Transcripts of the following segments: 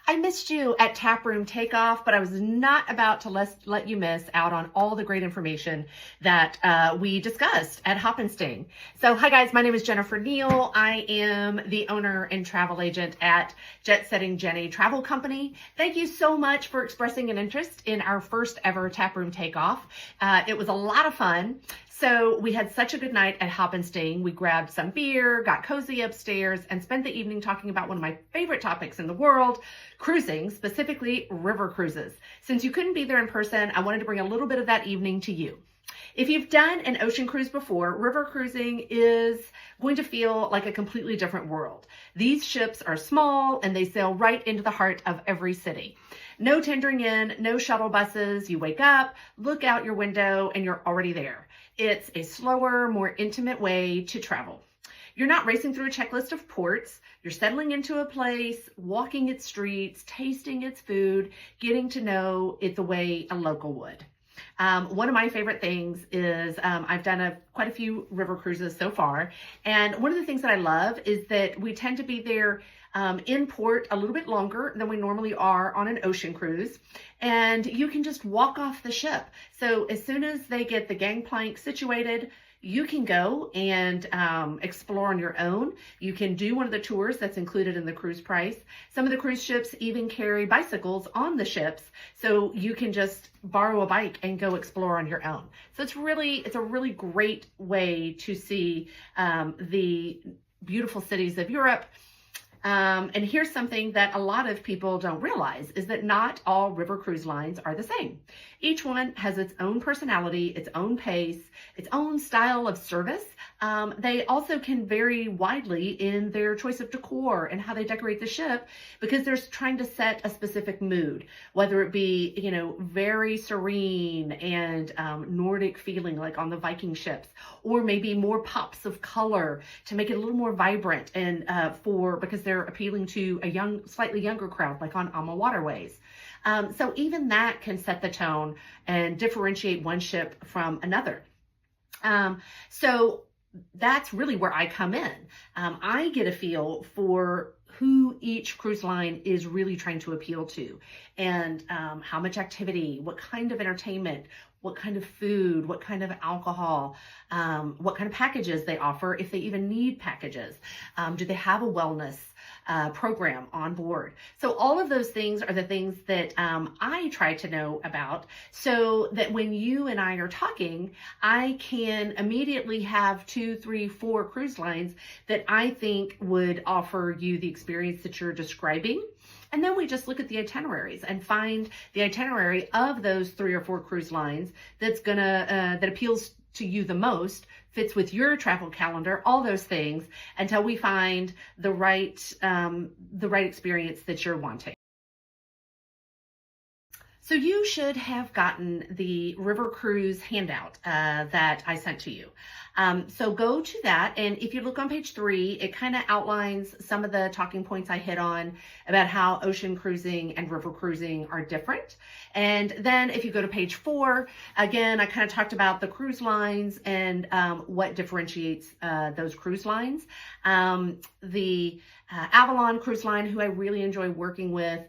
I missed you at taproom takeoff, but I was not about to let you miss out on all the great information that we discussed at Hop and Sting. So hi guys, my name is Jennifer Neal. I am the owner and travel agent at Jet Setting Jenny Travel Company. Thank you so much for expressing an interest in our first ever taproom takeoff. It was a lot of fun. So we had such a good night at Hop and Sting. We grabbed some beer, got cozy upstairs, and spent the evening talking about one of my favorite topics in the world, cruising, specifically river cruises. Since you couldn't be there in person, I wanted to bring a little bit of that evening to you. If you've done an ocean cruise before, river cruising is going to feel like a completely different world. These ships are small and they sail right into the heart of every city. No tendering in, no shuttle buses. You wake up, look out your window, and you're already there. It's a slower, more intimate way to travel. You're not racing through a checklist of ports. You're settling into a place, walking its streets, tasting its food, getting to know it the way a local would. One of my favorite things is I've done quite a few river cruises so far. And one of the things that I love is that we tend to be there in port a little bit longer than we normally are on an ocean cruise. And you can just walk off the ship. So as soon as they get the gangplank situated, you can go and explore on your own. You can do one of the tours that's included in the cruise price. Some of the cruise ships even carry bicycles on the ships, so you can just borrow a bike and go explore on your own. So it's a really great way to see the beautiful cities of Europe. And here's something that a lot of people don't realize is that not all river cruise lines are the same. Each one has its own personality, its own pace, its own style of service. They also can vary widely in their choice of decor and how they decorate the ship because they're trying to set a specific mood, whether it be, very serene and Nordic feeling like on the Viking ships, or maybe more pops of color to make it a little more vibrant and because they're appealing to a slightly younger crowd, like on Alma Waterways. So even that can set the tone and differentiate one ship from another. So that's really where I come in. I get a feel for who each cruise line is really trying to appeal to, and how much activity, what kind of entertainment, what kind of food, what kind of alcohol, what kind of packages they offer, if they even need packages. Do they have a wellness program on board? So all of those things are the things that I try to know about, so that when you and I are talking, I can immediately have 2, 3, 4 cruise lines that I think would offer you the experience that you're describing. And then we just look at the itineraries and find the itinerary of those 3 or 4 cruise lines that appeals to you the most, fits with your travel calendar, all those things, until we find the right experience that you're wanting. So you should have gotten the river cruise handout that I sent to you. So go to that, and if you look on page 3, it kind of outlines some of the talking points I hit on about how ocean cruising and river cruising are different. And then if you go to page 4, again, I kind of talked about the cruise lines and what differentiates those cruise lines. The Avalon Cruise Line, who I really enjoy working with,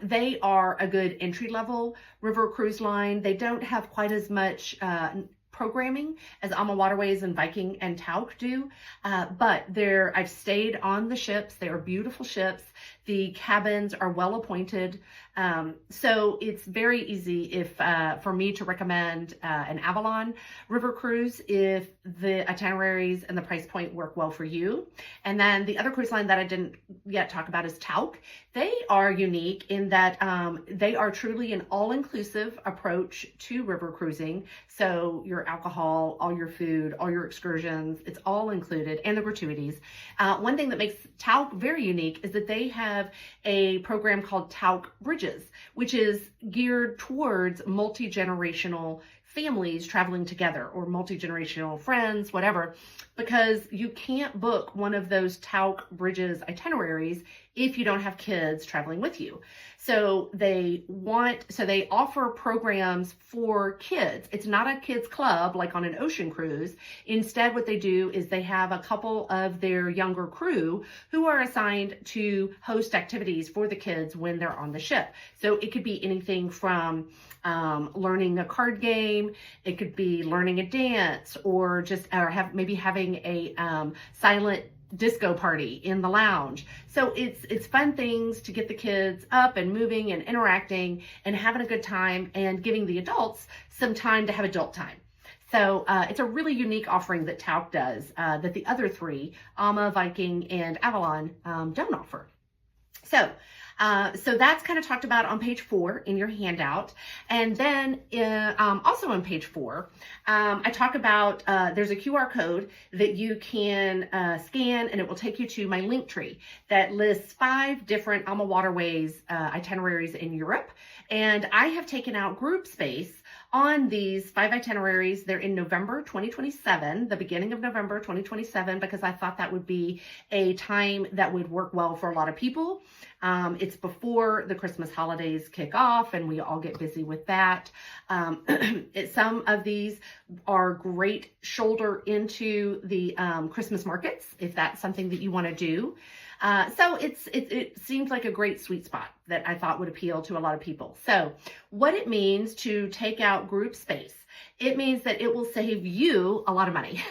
they are a good entry-level river cruise line. They don't have quite as much programming as Alma Waterways and Viking and Tauk do, but I've stayed on the ships. They are beautiful ships. The cabins are well appointed, so it's very easy for me to recommend an Avalon river cruise if the itineraries and the price point work well for you. And then the other cruise line that I didn't yet talk about is Tauk. They are unique in that they are truly an all-inclusive approach to river cruising. So your alcohol, all your food, all your excursions, it's all included, and the gratuities. One thing that makes Tauk very unique is that they have a program called Tauk Bridges, which is geared towards multi-generational families traveling together, or multi-generational friends, whatever, because you can't book one of those Tauk Bridges itineraries if you don't have kids traveling with you. So they offer programs for kids. It's not a kids club like on an ocean cruise. Instead, what they do is they have a couple of their younger crew who are assigned to host activities for the kids when they're on the ship. So it could be anything from learning a card game, it could be learning a dance, or maybe having a silent disco party in the lounge. So it's fun things to get the kids up and moving and interacting and having a good time, and giving the adults some time to have adult time. So it's a really unique offering that Tauk does that the other three, Alma, Viking, and Avalon, don't offer. So that's kind of talked about on page 4 in your handout. And then also on page 4, I talk about there's a QR code that you can scan, and it will take you to my link tree that lists 5 different Alma Waterways itineraries in Europe. And I have taken out group space on these 5 itineraries. They're in November 2027, the beginning of November 2027, because I thought that would be a time that would work well for a lot of people. It's before the Christmas holidays kick off, and we all get busy with that. Some of these are great shoulder into the Christmas markets, if that's something that you want to do. So it seems like a great sweet spot that I thought would appeal to a lot of people. So what it means to take out group space, it means that it will save you a lot of money.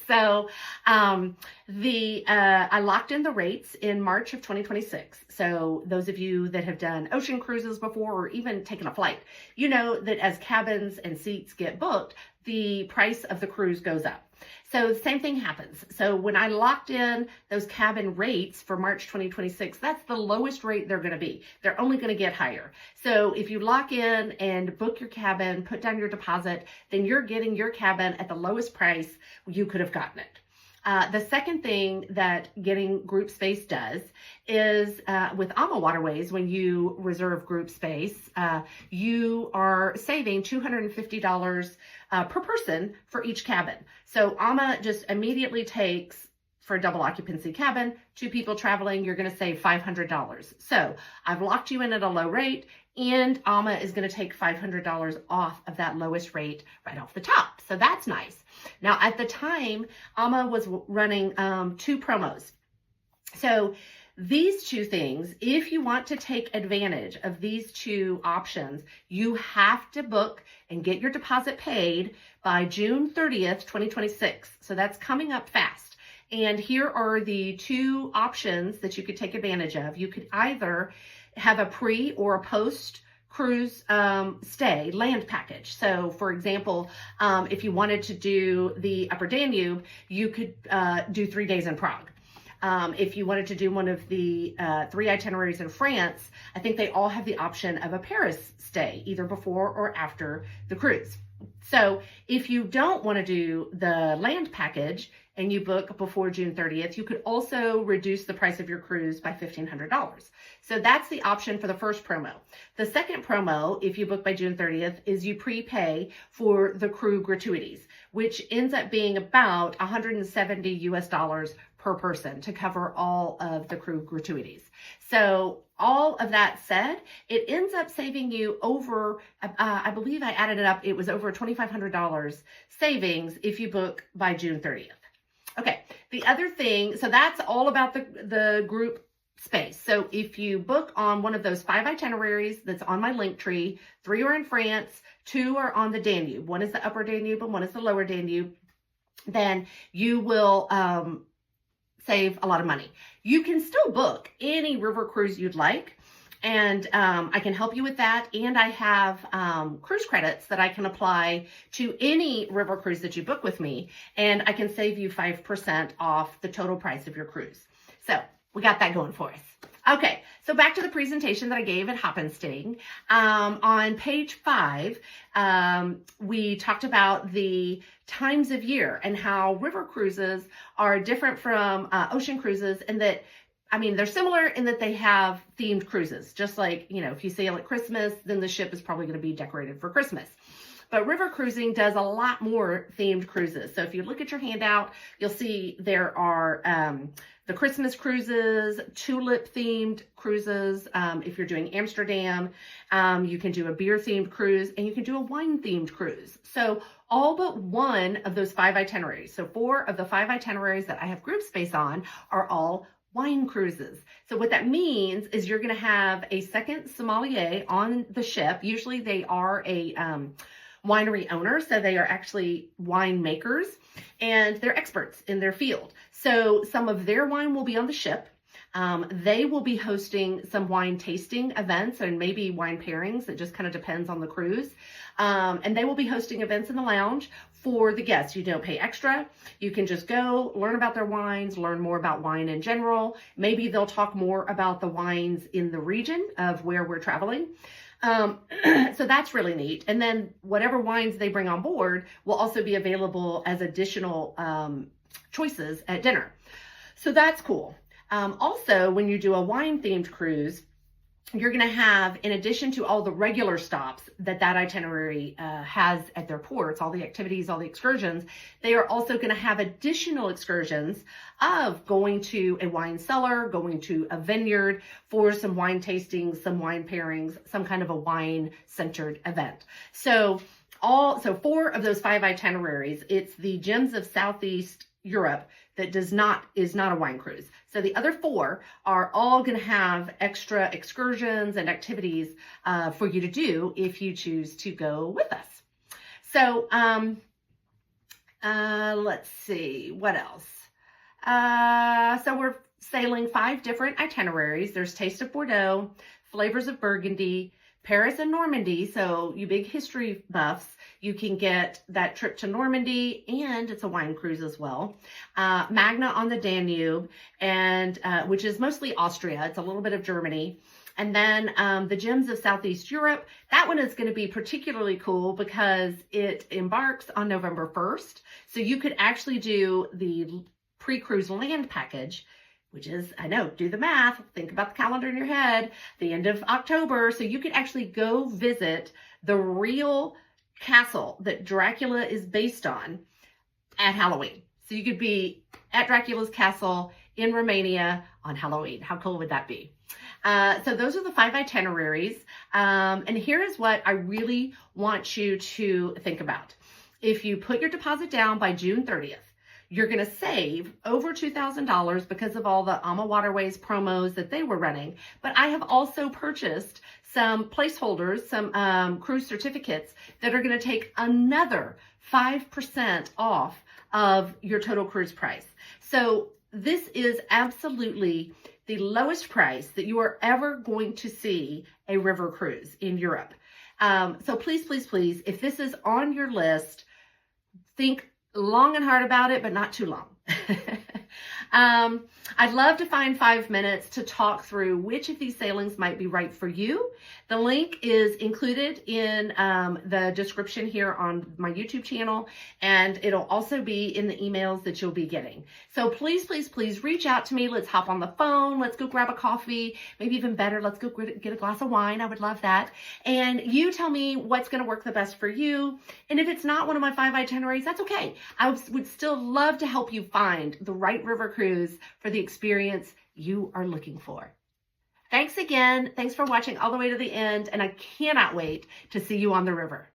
So I locked in the rates in March of 2026. So those of you that have done ocean cruises before, or even taken a flight, you know that as cabins and seats get booked, the price of the cruise goes up. So the same thing happens. So when I locked in those cabin rates for March 2026, that's the lowest rate they're going to be. They're only going to get higher. So if you lock in and book your cabin, put down your deposit, then you're getting your cabin at the lowest price you could have gotten it. The second thing that getting group space does is with Alma Waterways, when you reserve group space, you are saving $250 per person for each cabin. So Alma just immediately takes, for a double occupancy cabin, 2 people traveling, you're going to save $500. So I've locked you in at a low rate, and Alma is going to take $500 off of that lowest rate right off the top. So that's nice. Now, at the time, Alma was running 2 promos. So these 2 things, if you want to take advantage of these 2 options, you have to book and get your deposit paid by June 30th, 2026. So that's coming up fast. And here are the 2 options that you could take advantage of. You could either have a pre or a post cruise stay land package. So for example, if you wanted to do the Upper Danube, you could do 3 days in Prague. If you wanted to do one of the 3 itineraries in France, I think they all have the option of a Paris stay, either before or after the cruise. So if you don't want to do the land package and you book before June 30th, you could also reduce the price of your cruise by $1,500. So that's the option for the first promo. The second promo, if you book by June 30th, is you prepay for the crew gratuities, which ends up being about $170 per person to cover all of the crew gratuities. So all of that said, it ends up saving you over, I believe I added it up, it was over $2,500 savings if you book by June 30th. Okay, the other thing, so that's all about the group space. So if you book on one of those 5 itineraries that's on my link tree, 3 are in France, 2 are on the Danube. One is the Upper Danube and one is the Lower Danube. Then you will save a lot of money. You can still book any river cruise you'd like, and I can help you with that. And I have cruise credits that I can apply to any river cruise that you book with me, and I can save you 5% off the total price of your cruise. So we got that going for us. Okay, so back to the presentation that I gave at Hoppenstein. On page 5, we talked about the times of year and how river cruises are different from ocean cruises, and that, I mean, they're similar in that they have themed cruises. Just like, you know, if you sail at Christmas, then the ship is probably going to be decorated for Christmas. But river cruising does a lot more themed cruises. So if you look at your handout, you'll see there are the Christmas cruises, tulip themed cruises. If you're doing Amsterdam, you can do a beer themed cruise, and you can do a wine themed cruise. So all but one of those 5 itineraries, so 4 of the 5 itineraries that I have group space on, are all wine cruises. So what that means is you're going to have a second sommelier on the ship. Usually they are a winery owner, so they are actually winemakers, and they're experts in their field. So some of their wine will be on the ship. They will be hosting some wine tasting events and maybe wine pairings. It just kind of depends on the cruise. And they will be hosting events in the lounge for the guests. You don't pay extra. You can just go learn about their wines, learn more about wine in general. Maybe they'll talk more about the wines in the region of where we're traveling. So that's really neat. And then whatever wines they bring on board will also be available as additional choices at dinner. So that's cool. Also, when you do a wine themed cruise, you're going to have, in addition to all the regular stops that itinerary has at their ports, all the activities, all the excursions, they are also going to have additional excursions of going to a wine cellar, going to a vineyard for some wine tastings, some wine pairings, some kind of a wine centered event. So 4 of those 5 itineraries, it's the Gems of Southeast Europe that is not a wine cruise. So the other 4 are all going to have extra excursions and activities for you to do if you choose to go with us. So let's see, what else? So we're sailing 5 different itineraries. There's Taste of Bordeaux, Flavors of Burgundy, Paris and Normandy. So you big history buffs, you can get that trip to Normandy, and it's a wine cruise as well. Magna on the Danube, and which is mostly Austria. It's a little bit of Germany. And then the Gems of Southeast Europe. That one is going to be particularly cool because it embarks on November 1st. So you could actually do the pre-cruise land package, which is, I know, do the math, think about the calendar in your head, the end of October. So you could actually go visit the real castle that Dracula is based on at Halloween. So you could be at Dracula's castle in Romania on Halloween. How cool would that be? So those are the 5 itineraries. And here is what I really want you to think about. If you put your deposit down by June 30th, you're going to save over $2,000 because of all the AMA Waterways promos that they were running. But I have also purchased some placeholders, some cruise certificates that are going to take another 5% off of your total cruise price. So this is absolutely the lowest price that you are ever going to see a river cruise in Europe. So please, please, please, if this is on your list, think long and hard about it, but not too long. I'd love to find 5 minutes to talk through which of these sailings might be right for you. The link is included in the description here on my YouTube channel, and it'll also be in the emails that you'll be getting. So please, please, please reach out to me. Let's hop on the phone. Let's go grab a coffee. Maybe even better, let's go get a glass of wine. I would love that. And you tell me what's going to work the best for you. And if it's not one of my 5 itineraries, that's okay. I would still love to help you find the right river cruise for the experience you are looking for. Thanks again. Thanks for watching all the way to the end, and I cannot wait to see you on the river.